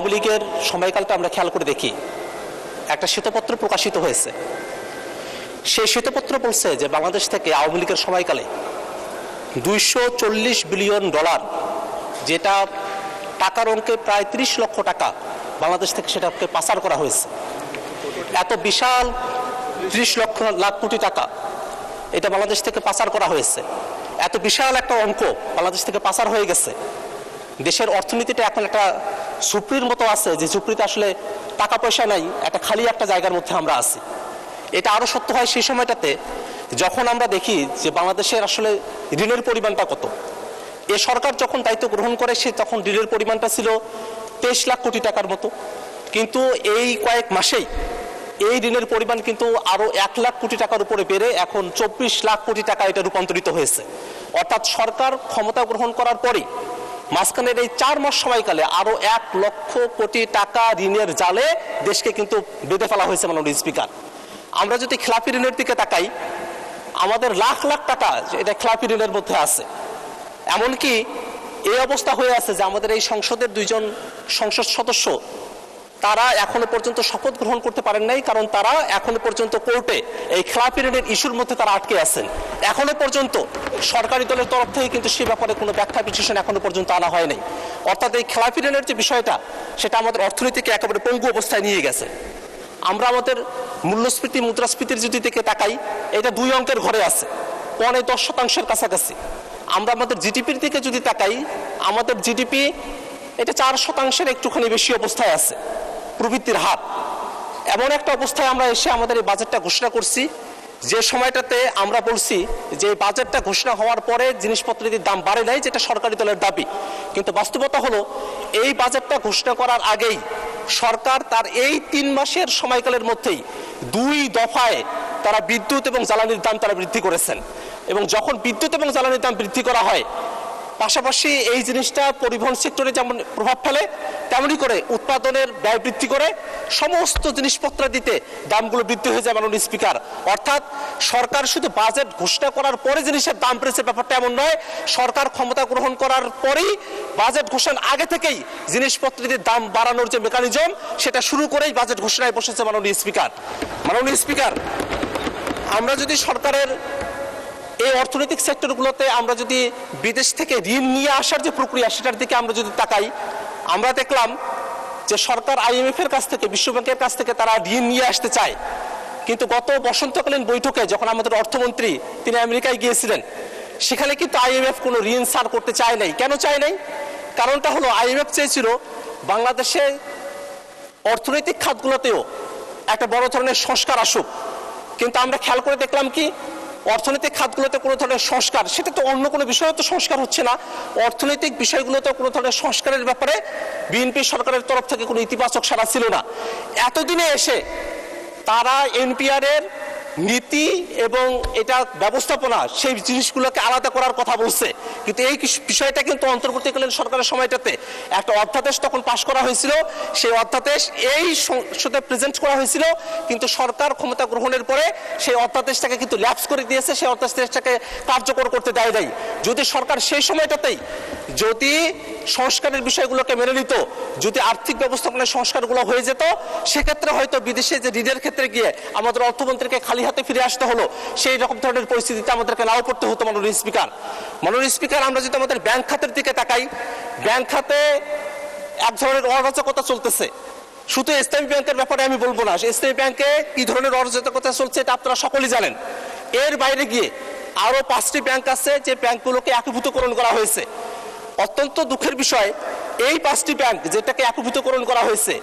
আওয়ামী লীগের সময়কালটা আমরা খেয়াল করে দেখি, একটা শ্বেতপত্র প্রকাশিত হয়েছে। সেই শ্বেতপত্র বলছে যে বাংলাদেশ থেকে আওয়ামী লীগের সময়কালে $240 বিলিয়ন, যেটা টাকার অঙ্কে প্রায় 30 লক্ষ টাকা বাংলাদেশ থেকে সেটাকে পাচার করা হয়েছে। এত বিশাল 30 লাখ কোটি টাকা এটা বাংলাদেশ থেকে পাচার করা হয়েছে। এত বিশাল একটা অঙ্ক বাংলাদেশ থেকে পাচার হয়ে গেছে। দেশের অর্থনীতিটা এখন একটা ঝুপড়ির মতো আছে, যে ঝুপড়িতে আসলে টাকা পয়সা নাই, একটা খালি একটা জায়গার মধ্যে আমরা আছি। এটা আরো সত্য হয় সেই সময়টাতে যখন আমরা দেখি যে বাংলাদেশের আসলে ঋণের পরিমাণটা কত। এ সরকার যখন দায়িত্ব গ্রহণ করে সে তখন ঋণের পরিমাণটা ছিল 23 লাখ কোটি টাকার মতো, কিন্তু এই কয়েক মাসেই এই ঋণের পরিমাণ কিন্তু আরো 1 লাখ কোটি টাকার উপরে বেড়ে এখন 24 লাখ কোটি টাকা এটা রূপান্তরিত হয়েছে। অর্থাৎ সরকার ক্ষমতা গ্রহণ করার পরই মাঝখানের এই 4 মাস সময়কালে আরো 1 লক্ষ কোটি টাকা ঋণের জালে দেশকে কিন্তু বেঁধে ফেলা হয়েছে মাননীয় স্পিকার। আমরা যদি খেলাপি ঋণের দিকে তাকাই, আমাদের লাখ লাখ টাকা এটা খেলাপি ঋণের মধ্যে আছে। এমনকি এই অবস্থা হয়ে আছে যে আমাদের এই সংসদের 2 জন সংসদ সদস্য তারা এখনো পর্যন্ত শপথ গ্রহণ করতে পারেন নাই, কারণ তারা এখনো পর্যন্ত কোর্টে এই খেলাপি ঋণের ইস্যুর মধ্যে তারা আটকে আছেন। এখনো পর্যন্ত সরকারি দলের তরফ থেকে কিন্তু সে ব্যাপারে কোনো ব্যাখ্যা বিশ্লেষণ এখনো পর্যন্ত আনা হয় নাই। অর্থাৎ এই খেলাপি ঋণের যে বিষয়টা সেটা আমাদের অর্থনীতিকে একেবারে পঙ্গু অবস্থায় নিয়ে গেছে। আমরা আমাদের মূল্যস্ফীতি মুদ্রাস্ফীতির যদি দিকে তাকাই, এটা 2 অঙ্কের ঘরে আছে, 10% কাছাকাছি। আমরা আমাদের জিডিপির দিকে যদি তাকাই, আমাদের জিডিপি এটা 4% একটুখানি বেশি অবস্থায় আছে প্রবৃদ্ধির হার। এমন একটা অবস্থায় আমরা এসে আমাদের এই বাজেটটা ঘোষণা করছি, যে সময়টাতে আমরা বলছি যে বাজেটটা ঘোষণা হওয়ার পরে জিনিসপত্রের দাম বাড়ে নাই, যেটা সরকারি দলের দাবি। কিন্তু বাস্তবতা হলো এই বাজেটটা ঘোষণা করার আগেই সরকার তার এই 3 মাসের সময়কালের মধ্যেই 2 দফায় তারা বিদ্যুৎ এবং জ্বালানির দাম তারা বৃদ্ধি করেছেন। এবং যখন বিদ্যুৎ এবং জ্বালানির দাম বৃদ্ধি করা হয়, পাশাপাশি এই জিনিসটা পরিবহন সেক্টরে যেমন প্রভাব ফেলে, তেমনি করে উৎপাদনের ব্যয় বৃদ্ধি করে সমস্ত জিনিসপত্র দিতে দামগুলো বৃদ্ধি হয়ে যায় মাননীয় স্পিকার। অর্থাৎ সরকার শুধু বাজেট ঘোষণা করার পরে জিনিসের দাম বেড়েছে ব্যাপারটা এমন নয়, সরকার ক্ষমতা গ্রহণ করার পরেই বাজেট ঘোষণার আগে থেকেই জিনিসপত্রের দাম বাড়ানোর যে মেকানিজম সেটা শুরু করেই বাজেট ঘোষণায় বসেছে মাননীয় স্পিকার। মাননীয় স্পিকার, আমরা যদি সরকারের এই অর্থনৈতিক সেক্টরগুলোতে আমরা যদি বিদেশ থেকে ঋণ নিয়ে আসার যে প্রক্রিয়া সেটার দিকে আমরা যদি তাকাই, আমরা দেখলাম যে সরকার IMF এর কাছ থেকে, বিশ্বব্যাংকের কাছ থেকে তারা ঋণ নিয়ে আসতে চায়। কিন্তু গত বসন্তকালীন বৈঠকে যখন আমাদের অর্থমন্ত্রী তিনি আমেরিকায় গিয়েছিলেন, সেখানে কিন্তু IMF কোনো ঋণ ছাড় করতে চায় নাই। কেন চায় নাই? কারণটা হলো IMF চেয়েছিল বাংলাদেশে অর্থনৈতিক খাতগুলোতেও একটা বড় ধরনের সংস্কার আসুক। কিন্তু আমরা খেয়াল করে দেখলাম কি, অর্থনৈতিক খাতগুলোতে কোনো ধরনের সংস্কার, সেটা তো অন্য কোনো বিষয়ে তো সংস্কার হচ্ছে না, অর্থনৈতিক বিষয়গুলোতে কোনো ধরনের সংস্কারের ব্যাপারে বিএনপি সরকারের তরফ থেকে কোনো ইতিবাচক সাড়া ছিল না। এতদিনে এসে তারা NPR এর নীতি এবং এটা ব্যবস্থাপনা সেই জিনিসগুলোকে আলাদা করার কথা বলছে। কিন্তু এই বিষয়টা কিন্তু অন্তর্বর্তীকালীন সরকারের সময়টাতে একটা অধ্যাদেশ তখন পাশ করা হয়েছিল, সেই অধ্যাদেশ এই সংসদে প্রেজেন্ট করা হয়েছিল, কিন্তু সরকার ক্ষমতা গ্রহণের পরে সেই অধ্যাদেশটাকে কিন্তু ল্যাপস করে দিয়েছে, সেই অধ্যাদেশটাকে কার্যকর করতে দেয় নাই। যদি সরকার সেই সময়টাতেই যদি সংস্কারের বিষয়গুলোকে মেনে নিত, যদি আর্থিক ব্যবস্থাপনার সংস্কারগুলো হয়ে যেত, সেক্ষেত্রে হয়তো বিদেশে যে ঋণের ক্ষেত্রে গিয়ে আমাদের অর্থমন্ত্রীকে খালি হাতে ফিরে আসতে হলো, সেই রকম ধরনের পরিস্থিতিতে আমাদেরকে নাও পড়তে হতো মাননীয় স্পিকার। মাননীয় স্পিকার, আমরা যদি আমাদের ব্যাংক খাতের দিকে তাকাই, ব্যাংক খাতে এক ধরনের অরাজকতা চলতেছে। শুধু ইসলামী ব্যাংকের ব্যাপারে আমি বলবো না, ইসলামী ব্যাংকে কি ধরনের অরাজকতা চলছে এটা আপনারা সকলেই জানেন। এর বাইরে গিয়ে আরো 5টি ব্যাংক আছে যে ব্যাংকগুলোকে একীভূতকরণ করা হয়েছে। অত্যন্ত দুঃখের বিষয়, এই 5টি ব্যাংক যেটাকে একীভূতকরণ করা হয়েছে,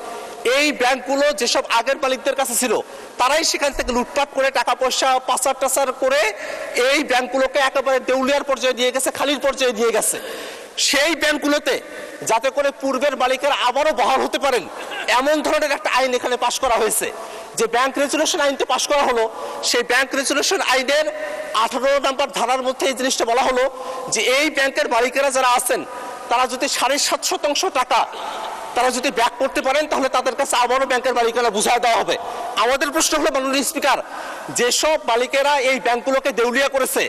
এই ব্যাংকগুলো যেসব আগের মালিকদের কাছে ছিল তারাই সেখান থেকে লুটপাট করে টাকা পয়সা পাচার টাচার করে এই ব্যাংকগুলোকে একেবারে দেউলিয়ার পর্যায়ে নিয়ে গেছে, খালির পর্যায়ে নিয়ে গেছে। সেই ব্যাংকগুলোতে যাতে করে পূর্বের মালিকেরা আবারও বহাল হতে পারেন এমন ধরনের একটা আইন এখানে পাশ করা হয়েছে। যে ব্যাংক রেজুলেশন আইনটা পাশ করা হলো, সেই ব্যাংক রেজুলেশন আইনের 18 নম্বর ধারার মধ্যে এই জিনিসটা বলা হলো যে এই ব্যাংকের মালিকেরা যারা আছেন তারা যদি 7.5% টাকা তারা যদি ব্যাক করতে পারেন তাহলে তাদের কাছে আবারও ব্যাংকের মালিকানা বুঝায় দেওয়া হবে। আমাদের প্রশ্ন হলো মাননীয় স্পিকার, যেসব মালিকেরা এই ব্যাংকগুলোকে দেউলিয়া করেছে,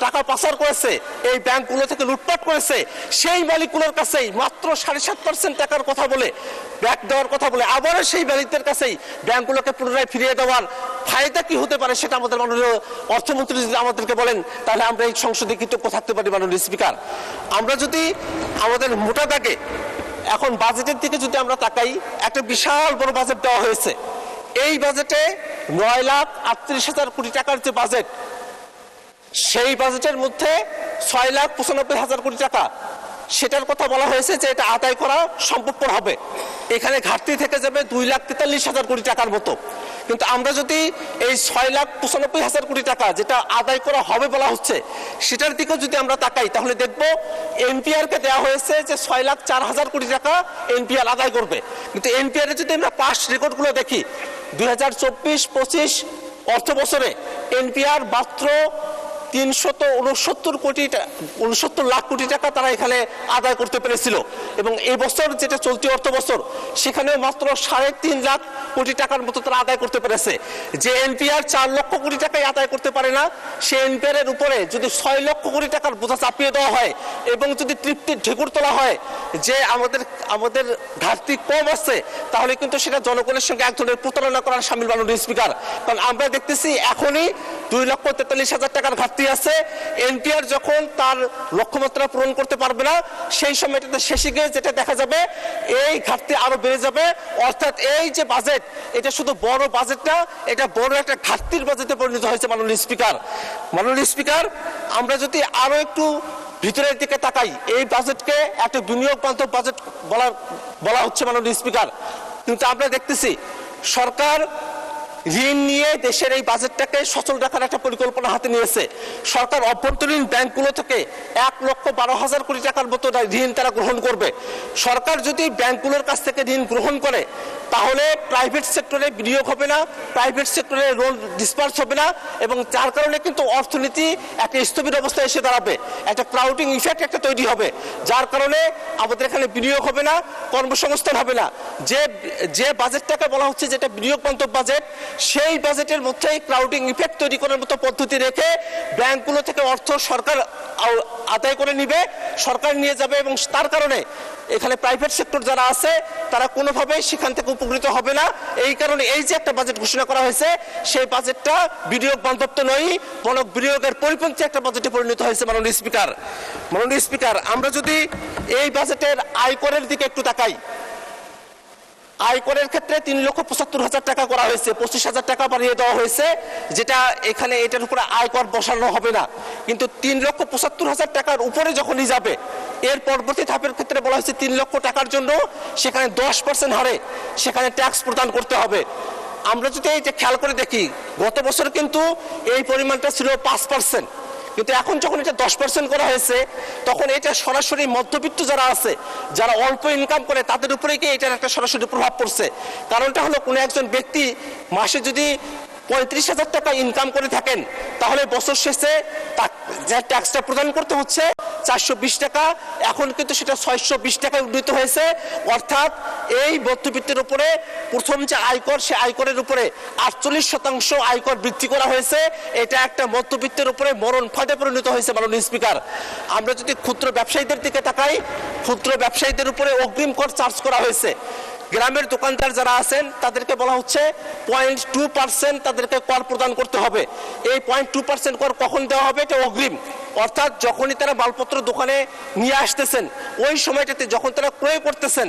টাকা পাচার করেছে, এই ব্যাংকগুলো থেকে লুটপাট করেছে, সেই মালিকগুলোর কাছেই মাত্র 7.5% টাকার কথা বলে ব্যাক দেওয়ার কথা বলে আবারও সেই মালিকদের কাছেই ব্যাংকগুলোকে পুনরায় ফিরিয়ে দেওয়ার ফায়দা কি হতে পারে সেটা আমাদের মাননীয় অর্থমন্ত্রী যদি আমাদেরকে বলেন তাহলে আমরা এই সংসদে কৃতজ্ঞ থাকতে পারি। মাননীয় স্পিকার, আমরা যদি আমাদের মোটা দাগে এখন বাজেটের দিকে যদি আমরা তাকাই, একটা বিশাল বড় বাজেট দেওয়া হয়েছে। এই বাজেটে 9,38,000 কোটি টাকার যে বাজেট, সেই বাজেটের মধ্যে 6,95,000 কোটি টাকা সেটার কথা বলা হয়েছে যে এটা আদায় করা সম্ভবপর হবে। এখানে ঘাটতি থেকে যাবে 2,43,000 কোটি টাকার মতো। কিন্তু আমরা যদি এই 6,95,000 কোটি টাকা যেটা আদায় করা হবে বলা হচ্ছে সেটার দিকে যদি আমরা তাকাই তাহলে দেখব এনপিআর কে দেওয়া হয়েছে যে 6,04,000 কোটি টাকা এনপিআর আদায় করবে। কিন্তু এনপিআর এর যদি আমরা পাস্ট রেকর্ডগুলো দেখি 2024-25 অর্থ বছরে এনপিআর মাত্র 369 লাখ কোটি টাকা তারা এখানে আদায় করতে পেরেছিল, এবং এই বছর যেটা চলতি অর্থ বছর সেখানে মাত্র 3.5 লাখ কোটি টাকার মতো তারা আদায় করতে পেরেছে। যে এনপিআর 4 লক্ষ কোটি টাকায় আদায় করতে পারে না, সেই এনপিআর এর উপরে যদি 6 লক্ষ কোটি টাকার বোঝা চাপিয়ে দেওয়া হয় এবং যদি তৃপ্তির ঢেকুর তোলা হয় যে আমাদের ঘাটতি কম আছে, তাহলে কিন্তু সেটা জনগণের সঙ্গে এক ধরনের প্রতারণা করার শামিল। মাননীয় স্পিকার, কারণ আমরা দেখতেছি এখনই 2,43,000 টাকার ঘাটতি আছে। এনপিআর যখন তার লক্ষ্যমাত্রা পূরণ করতে পারবে না সেই সময় এটাতে শেষে গিয়ে যেটা দেখা যাবে এই ঘাটতি আরো বেড়ে যাবে। অর্থাৎ এই যে বাজেট, এটা শুধু বড় বাজেট না, এটা বড় একটা ঘাটতির বাজেটে পরিণত হয়েছে। মাননীয় স্পিকার, আমরা যদি আরো একটু ভিতরের দিকে তাকাই, এই বাজেটকে একটা বিনিয়োগ বান্ধব বাজেট বলা হচ্ছে মাননীয় স্পিকার, কিন্তু আমরা দেখতেছি সরকার ঋণ নিয়ে দেশের এই বাজেটটাকে সচল রাখার একটা পরিকল্পনা হাতে নিয়েছে। সরকার অভ্যন্তরীণ ব্যাংকগুলো থেকে 1,12,000 কোটি টাকার মতো ঋণ তারা গ্রহণ করবে। সরকার যদি ব্যাংকগুলোর কাছ থেকে ঋণ গ্রহণ করে তাহলে প্রাইভেট সেক্টরে বিনিয়োগ হবে না, প্রাইভেট সেক্টরে লোন ডিসপার্স হবে না, এবং যার কারণে কিন্তু অর্থনীতি একটা স্থবির অবস্থায় এসে দাঁড়াবে, একটা ক্রাউডিং ইফেক্ট একটা তৈরি হবে, যার কারণে আমাদের এখানে বিনিয়োগ হবে না, কর্মসংস্থান হবে না। যে বাজেটটাকে বলা হচ্ছে যেটা বিনিয়োগ বান্ধব বাজেট, সেই বাজেটের মধ্যে ক্রাউডিং ইফেক্ট তৈরি করার মতো পদ্ধতি রেখে ব্যাংকগুলো থেকে অর্থ সরকার আদায় করে নিবে, সরকার নিয়ে যাবে, এবং তার কারণে এখানে প্রাইভেট সেক্টর যারা আছে তারা কোনোভাবেই সেখান থেকে উপকৃত হবে না। এই কারণে এই যে একটা বাজেট ঘোষণা করা হয়েছে সেই বাজেটটা বিনিয়োগ বান্ধব তো নয়, বরং বিনিয়োগের পরিপন্থী একটা বাজেটে পরিণত হয়েছে। মাননীয় স্পিকার, আমরা যদি এই বাজেটের আয়করের দিকে একটু তাকাই, আয়করের ক্ষেত্রে 3,75,000 টাকা করা হয়েছে, 25,000 টাকা বাড়িয়ে দেওয়া হয়েছে, যেটা এখানে এটার উপরে আয়কর বসানো হবে না। কিন্তু 3,75,000 টাকার উপরে যখনই যাবে এর পরবর্তী ধাপের ক্ষেত্রে বলা হয়েছে 3 লক্ষ টাকার জন্য সেখানে 10% হারে সেখানে ট্যাক্স প্রদান করতে হবে। আমরা যদি এটা খেয়াল করে দেখি, গত বছর কিন্তু এই পরিমাণটা ছিল 5%, কিন্তু এখন যখন এটা 10% করা হয়েছে তখন এটা সরাসরি মধ্যবিত্ত যারা আছে, যারা অল্প ইনকাম করে তাদের উপরেই এটার একটা সরাসরি প্রভাব পড়ছে। কারণটা হলো কোনো একজন ব্যক্তি মাসে যদি 35,000 টাকা ইনকাম করে থাকেন তাহলে বছর শেষে যে ট্যাক্সটা প্রদান করতে হচ্ছে 420 টাকা, এখন কিন্তু সেটা 620 টাকায় উন্নীত হয়েছে। অর্থাৎ এই মধ্যবিত্তের উপরে প্রথম যে আয়কর, সে আয়করের উপরে 48% আয়কর বৃদ্ধি করা হয়েছে। এটা একটা মধ্যবিত্তের উপরে মরণ ফাঁদে পরিণত হয়েছে। মাননীয় স্পিকার, আমরা যদি ক্ষুদ্র ব্যবসায়ীদের দিকে তাকাই, ক্ষুদ্র ব্যবসায়ীদের উপরে অগ্রিম কর চার্জ করা হয়েছে। গ্রামের দোকানদার যারা আছেন তাদেরকে বলা হচ্ছে 0.2% তাদেরকে কর প্রদান করতে হবে। এই 0.2% কর কখন দেওয়া হবে? এটা অগ্রিম, অর্থাৎ যখনই তারা মালপত্র দোকানে নিয়ে আসতেছেন ওই সময়টাতে যখন তারা ক্রয় করতেছেন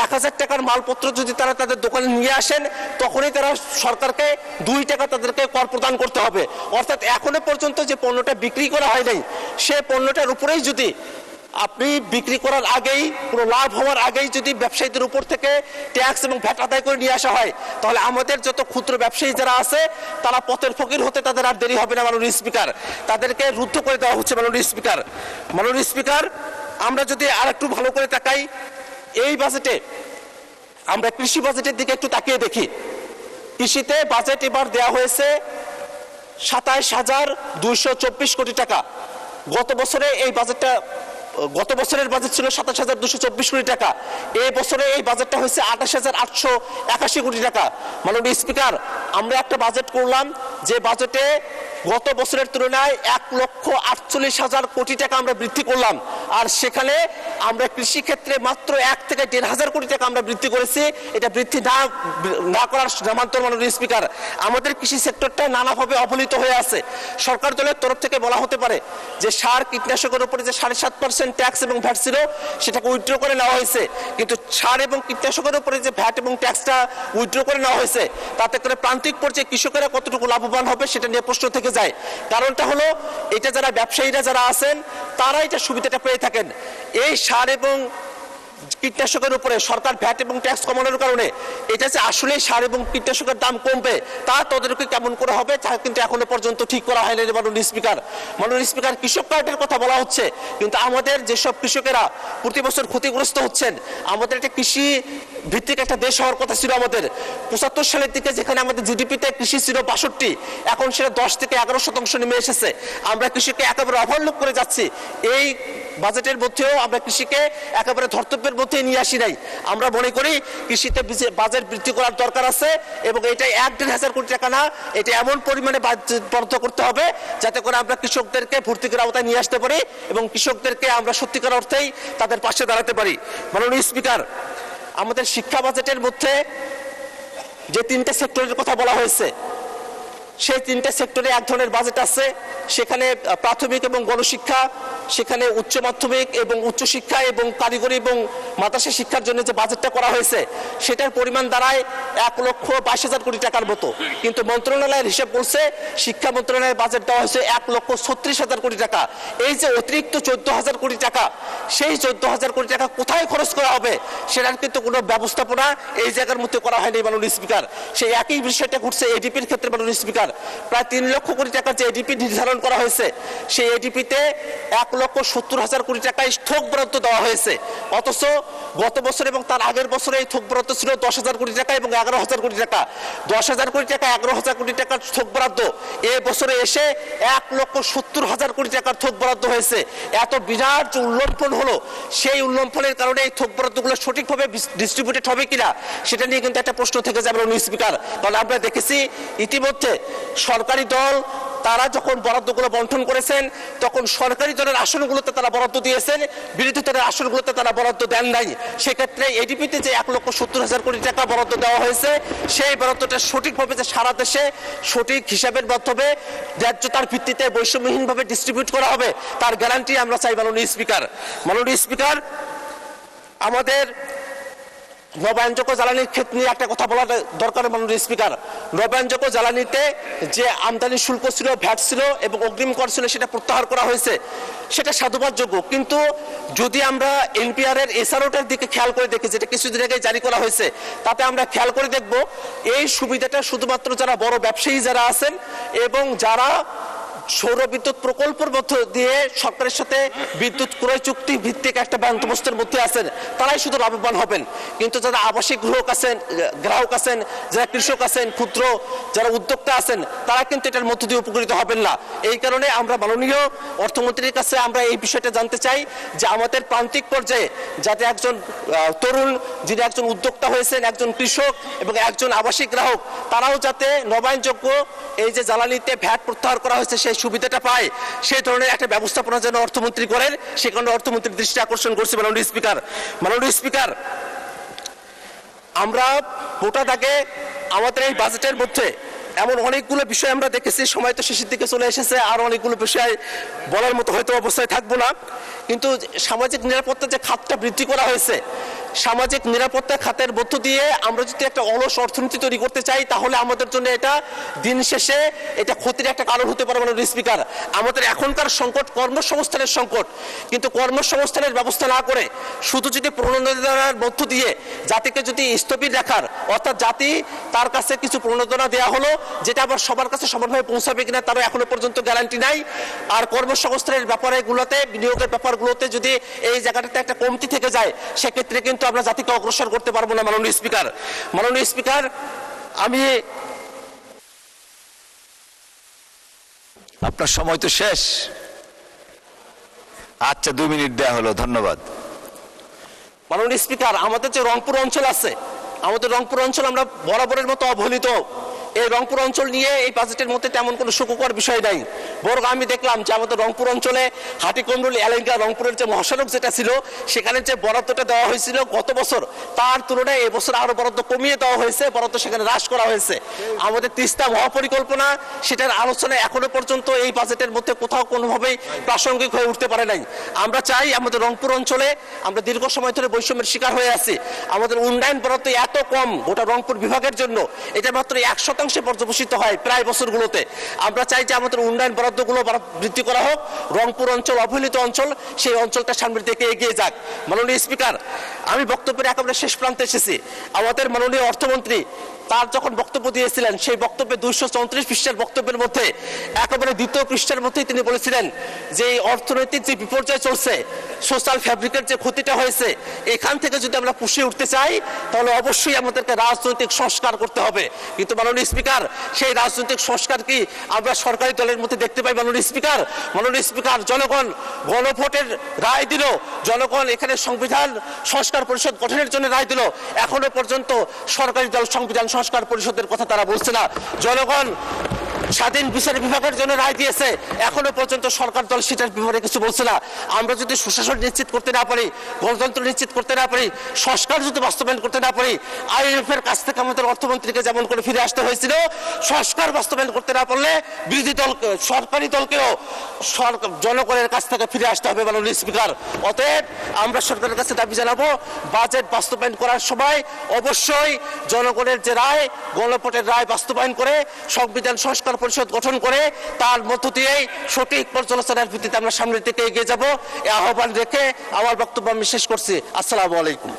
1,000 টাকার মালপত্র যদি তারা তাদের দোকানে নিয়ে আসেন তখনই তারা সরকারকে 2 টাকা তাদেরকে কর প্রদান করতে হবে। অর্থাৎ এখনো পর্যন্ত যে পণ্যটা বিক্রি করা হয় নাই সে পণ্যটার উপরেই যদি আপনি বিক্রি করার আগেই, পুরো লাভ হওয়ার আগেই যদি ব্যবসায়ীদের উপর থেকে ট্যাক্স এবং ভ্যাট আদায় করে নিয়ে আসা হয় তাহলে আমাদের যত ক্ষুদ্র ব্যবসায়ী যারা আছে তারা পথের ফকির হতে তাদের আর দেরি হবে না। মাননীয় স্পিকার, তাদেরকে রুদ্ধ করে দেওয়া হচ্ছে। মাননীয় স্পিকার, আমরা যদি আর একটু ভালো করে তাকাই, এই বাজেটে আমরা কৃষি বাজেটের দিকে একটু তাকিয়ে দেখি। কৃষিতে বাজেট এবার দেওয়া হয়েছে 27,224 কোটি টাকা। গত বছরে এই বাজেটটা গত বছরের বাজেট ছিল 27,224 কোটি টাকা, এই বছরে এই বাজেটটা হয়েছে 28,881 কোটি টাকা। মাননীয় স্পিকার, আমরা একটা বাজেট করলাম যে বাজেটে গত বছরের তুলনায় 1,48,000 কোটি টাকা আমরা বৃদ্ধি করলাম, আর সেখানে আমরা কৃষি ক্ষেত্রে মাত্র 1 থেকে 1,500 কোটি টাকা আমরা বৃদ্ধি করেছি। এটা বৃদ্ধি না করার নামান্তর। মাননীয় স্পিকার, আমাদের কৃষি সেক্টরটা নানাভাবে অবহেলিত হয়ে আছে। সরকার দলের তরফ থেকে বলা হতে পারে যে সার কীটনাশকের উপরে যে 7.5% ট্যাক্স এবং ভ্যাট ছিল সেটাকে উইথড্র করে নেওয়া হয়েছে, কিন্তু সার এবং কীটনাশকের উপরে যে ভ্যাট এবং ট্যাক্সটা উইথড্র করে নেওয়া হয়েছে তাতে করে প্রান্তিক পর্যায়ে কৃষকেরা কতটুকু লাভবান হবে সেটা নিয়ে প্রশ্ন থেকে যায়। কারণটা হলো এটা যারা ব্যবসায়ীরা যারা আছেন তারা এটা সুবিধাটা পেয়ে থাকেন। এই সার এবং কীটনাশকের উপরে সরকার ভ্যাট এবং ট্যাক্স কমানোর কারণে এটা যে আসলে সার এবং কীটনাশকের দাম কমবে তা তদারকি কেমন করে হবে তা কিন্তু এখনো পর্যন্ত ঠিক করা হয়নি। মাননীয় স্পিকার, কৃষক কার্ডের কথা বলা হচ্ছে, কিন্তু আমাদের যেসব কৃষকেরা প্রতি বছর ক্ষতিগ্রস্ত হচ্ছেন, আমাদের একটা কৃষি ভিত্তিক একটা দেশ হওয়ার কথা ছিল। আমাদের 75 সালের দিকে যেখানে আমাদের জিডিপিতে কৃষি ছিল 62, এখন সেটা 10 থেকে 11% নেমে এসেছে। আমরা কৃষিকে একেবারে অবহেলা করে যাচ্ছি। এই বাজেটের মধ্যেও আমরা কৃষিকে একেবারে ধর্তব্যের মধ্যে নিয়ে আসি নাই। আমরা মনে করি কৃষিতে বাজেট বৃদ্ধি করার দরকার আছে এবং এটা 1,500 কোটি টাকা না, এটা এমন পরিমাণে বাজেট বরাদ্দ করতে হবে যাতে করে আমরা কৃষকদেরকে ভর্তুকির আওতায় নিয়ে আসতে পারি এবং কৃষকদেরকে আমরা সত্যিকার অর্থেই তাদের পাশে দাঁড়াতে পারি। মাননীয় স্পিকার, আমাদের শিক্ষা বাজেটের মধ্যে যে 3টে সেক্টরের কথা বলা হয়েছে সেই 3টে সেক্টরে এক ধরনের বাজেট আছে। সেখানে প্রাথমিক এবং গণশিক্ষা, সেখানে উচ্চ মাধ্যমিক এবং উচ্চশিক্ষা এবং কারিগরি এবং মাদ্রাসা শিক্ষার জন্য যে বাজেটটা করা হয়েছে সেটার পরিমাণ দাঁড়ায় 1,22,000 কোটি টাকার মতো, কিন্তু মন্ত্রণালয়ের হিসেব বলছে শিক্ষা মন্ত্রণালয়ের বাজেট দেওয়া হয়েছে 1,36,000 কোটি টাকা। এই যে অতিরিক্ত 14,000 কোটি টাকা, সেই 14,000 কোটি টাকা কোথায় খরচ করা হবে সেটার কিন্তু কোনো ব্যবস্থাপনা এই জায়গার মধ্যে করা হয়নি। মাননীয় স্পিকার, সেই একই বিষয়টা ঘটছে এডিপির ক্ষেত্রে। মাননীয় স্পিকার, প্রায় 3 লক্ষ কোটি টাকার যে এডিপি নির্ধারণ করা হয়েছে সেই এডিপিতে 1,70,000 কোটি টাকায় থোক বরাদ্দ দেওয়া হয়েছে, অথচ গত বছর এবং তার আগের বছরে এই থোক বরাদ্দ ছিল 10,000 কোটি টাকা এবং 11,000 কোটি টাকা। 10,000 কোটি টাকা 11,000 কোটি টাকার থোক বরাদ্দ এই বছরে এসে 1,70,000 কোটি টাকার থোক বরাদ্দ হয়েছে। এত বিরাট যে উল্লম্ফন হলো, সেই উল্লম্ফনের কারণে এই থোক বরাদ্দগুলো সঠিকভাবে ডিস্ট্রিবিউটেড হবে কিনা সেটা নিয়ে কিন্তু একটা প্রশ্ন থেকে যাবে। মাননীয় স্পিকার, কারণ আমরা দেখেছি ইতিমধ্যে সরকারি দল তারা যখন বরাদ্দগুলো বন্টন করেছেন তখন সরকারি দলের আসনগুলোতে তারা বরাদ্দ দিয়েছেন, বিরোধী দলের আসনগুলোতে তারা বরাদ্দ দেন নাই। সেক্ষেত্রে এডিপিতে যে 1,70,000 কোটি টাকা বরাদ্দ দেওয়া হয়েছে সেই বরাদ্দটা সঠিকভাবে যে সারা দেশে সঠিক হিসাবের মাধ্যমে ন্যায্যতার ভিত্তিতে বৈষম্যহীনভাবে ডিস্ট্রিবিউট করা হবে তার গ্যারান্টি আমরা চাই। মাননীয় স্পিকার, আমাদের নবায়নযোগ্য জ্বালানির ক্ষেত্রে নিয়ে একটা কথা বলা দরকার। মাননীয় স্পিকার, নবায়নযোগ্য জ্বালানিতে যে আমদানি শুল্ক ছিল, ভ্যাট ছিল এবং অগ্রিম কর ছিল সেটা প্রত্যাহার করা হয়েছে, সেটা সাধুবাদযোগ্য। কিন্তু যদি আমরা এনপিআর এর এসআরওটার দিকে খেয়াল করে দেখি, যেটা কিছুদিন আগে জারি করা হয়েছে, তাতে আমরা খেয়াল করে দেখব এই সুবিধাটা শুধুমাত্র যারা বড় ব্যবসায়ী যারা আছেন এবং যারা সৌর বিদ্যুৎ প্রকল্পের মধ্য দিয়ে সরকারের সাথে বিদ্যুৎ ক্রয় চুক্তি ভিত্তিক একটা বন্দোবস্তের মধ্যে আছেন তারাই শুধু লাভবান হবেন, কিন্তু যারা আবাসিক গ্রাহক আছেন, যারা কৃষক আছেন, ক্ষুদ্র যারা উদ্যোক্তা আছেন তারা কিন্তু এটার মধ্য দিয়ে উপকৃত হবেন না। এই কারণে আমরা মাননীয় অর্থমন্ত্রীর কাছে আমরা এই বিষয়টা জানতে চাই যে আমাদের প্রান্তিক পর্যায়ে যাতে একজন তরুণ যিনি একজন উদ্যোক্তা হয়েছেন, একজন কৃষক এবং একজন আবাসিক গ্রাহক, তারাও যাতে নবায়নযোগ্য এই যে জ্বালানিতে ভ্যাট প্রত্যাহার করা হয়েছে সেই সুবিধাটা পায়, সেই ধরনের একটা ব্যবস্থাপনা যেন অর্থমন্ত্রী করেন, সে কারণে অর্থমন্ত্রীর দৃষ্টি আকর্ষণ করছি। মাননীয় স্পিকার, আমরা ভোটার আগে আমাদের এই বাজেটের মধ্যে এমন অনেকগুলো বিষয় আমরা দেখেছি, সময় তো শেষের দিকে চলে এসেছে, আর অনেকগুলো বিষয় বলার মতো হয়তো অবস্থায় থাকবো না, কিন্তু সামাজিক নিরাপত্তা যে খাতটা বৃদ্ধি করা হয়েছে, সামাজিক নিরাপত্তা খাতের মধ্য দিয়ে আমরা যদি একটা অলস অর্থনীতি তৈরি করতে চাই তাহলে আমাদের জন্য এটা দিন শেষে এটা ক্ষতির একটা কারণ হতে পারে। মাননীয় স্পিকার, আমাদের এখনকার সংকট কর্মসংস্থানের সংকট, কিন্তু কর্মসংস্থানের ব্যবস্থা না করে শুধু যদি প্রণোদনার মধ্য দিয়ে জাতিকে যদি স্থবির রাখার, অর্থাৎ জাতি তার কাছে কিছু প্রণোদনা দেওয়া হলো যেটা আবার সবার কাছে সমানভাবে পৌঁছাবে কিনা তারও এখনো পর্যন্ত গ্যারান্টি নাই, আর কর্মসংস্থানের ব্যাপারগুলোতে, বিনিয়োগের ব্যাপারগুলোতে যদি এই জায়গাটাতে একটা কমতি থেকে যায় সেক্ষেত্রে কিন্তু আমরা জাতিকে অগ্রসর করতে পারবো না। মাননীয় স্পিকার, আমি আপনার সময় তো শেষ, আচ্ছা, 2 মিনিট দেয়া হলো, ধন্যবাদ। মাননীয় স্পিকার, আমাদের যে রংপুর অঞ্চল আছে, আমাদের রংপুর অঞ্চল আমরা বরাবরের মতো অবহেলিত। এই রংপুর অঞ্চল নিয়ে এই বাজেটের মধ্যে তেমন কোনো সুখকর বিষয় নাই। বরং আমি দেখলাম যে আমাদের রংপুর অঞ্চলে হাটিকমরুল এলাকা রংপুরের যে মহাসড়ক যেটা ছিল, সেখানে যে বরাদ্দটা দেওয়া হয়েছিল গত বছর, তার তুলনায় এবছর আরো বরাদ্দ কমিয়ে দেওয়া হয়েছে, বরাদ্দ সেখানে হ্রাস করা হয়েছে। আমাদের তিস্তা মহাপরিকল্পনা, সেটার আলোচনা এখনো পর্যন্ত এই বাজেটের মধ্যে কোথাও কোনোভাবেই প্রাসঙ্গিক হয়ে উঠতে পারে নাই। আমরা চাই আমাদের রংপুর অঞ্চলে, আমরা দীর্ঘ সময় ধরে বৈষম্যের শিকার হয়ে আছি, আমাদের উন্নয়ন বরাদ্দ এত কম গোটা রংপুর বিভাগের জন্য, এটা মাত্র 1% পর্যবেসিত হয় প্রায় বছরগুলোতে। আমরা চাই যে আমাদের উন্নয়ন বরাদ্দগুলো বৃদ্ধি করা হোক, রংপুর অঞ্চল অবহেলিত অঞ্চল, সেই অঞ্চলটা সামনের দিকে এগিয়ে যাক। মাননীয় স্পিকার, আমি বক্তব্যের একেবারে শেষ প্রান্তে এসেছি। আমাদের মাননীয় অর্থমন্ত্রী তার যখন বক্তব্য দিয়েছিলেন, সেই বক্তব্যে 234 পৃষ্ঠার বক্তব্যের মধ্যে একেবারে দ্বিতীয় পৃষ্ঠার মধ্যেই তিনি বলেছিলেন যে এই অর্থনৈতিক যে বিপর্যয় চলছে, সোশ্যাল ফ্যাব্রিকের যে ক্ষতিটা হয়েছে, এখান থেকে যদি আমরা পুষিয়ে উঠতে চাই, তাহলে অবশ্যই আমাদেরকে রাজনৈতিক সংস্কার করতে হবে। কিন্তু মাননীয় স্পিকার, সেই রাজনৈতিক সংস্কার কি আমরা সরকারি দলের মধ্যে দেখতে পাই? মাননীয় স্পিকার, জনগণ গণভোটের রায় দিল, জনগণ এখানে সংবিধান সংস্কার পরিষদ গঠনের জন্য রায় দিল, এখনো পর্যন্ত সরকারি দল সংবিধান সংস্কার পরিষদের কথা তারা বলছে না। জনগণ স্বাধীন বিচার বিভাগের জন্য রায় দিয়েছে, এখনো পর্যন্ত সরকার দল সেটার ব্যাপারে কিছু বলছে না। আমরা যদি সুশাসন নিশ্চিত করতে না পারি, গণতন্ত্র নিশ্চিত করতে না পারি, সংস্কার যদি বাস্তবায়ন করতে না পারি, IMF এর কাছ থেকে আমাদের অর্থমন্ত্রীকে যেমন করে ফিরে আসতে হয়েছিল, সংস্কার বাস্তবায়ন করতে না পারলে বিরোধী দল, সরকারি দলকেও জনগণের কাছ থেকে ফিরে আসতে হবে। মাননীয় স্পিকার, অতএব আমরা সরকারের কাছে দাবি জানাবো, বাজেট বাস্তবায়ন করার সময় অবশ্যই জনগণের যে রায়, গণভোটের রায় বাস্তবায়ন করে সংবিধান সংস্কার পরিষদ গঠন করে তার মধ্য দিয়েই সঠিক পর্যালোচনার ভিত্তিতে আমরা সামনের দিকে এগিয়ে যাব। এই আহ্বান রেখে আমার বক্তব্য আমি শেষ করছি। আসসালামু আলাইকুম।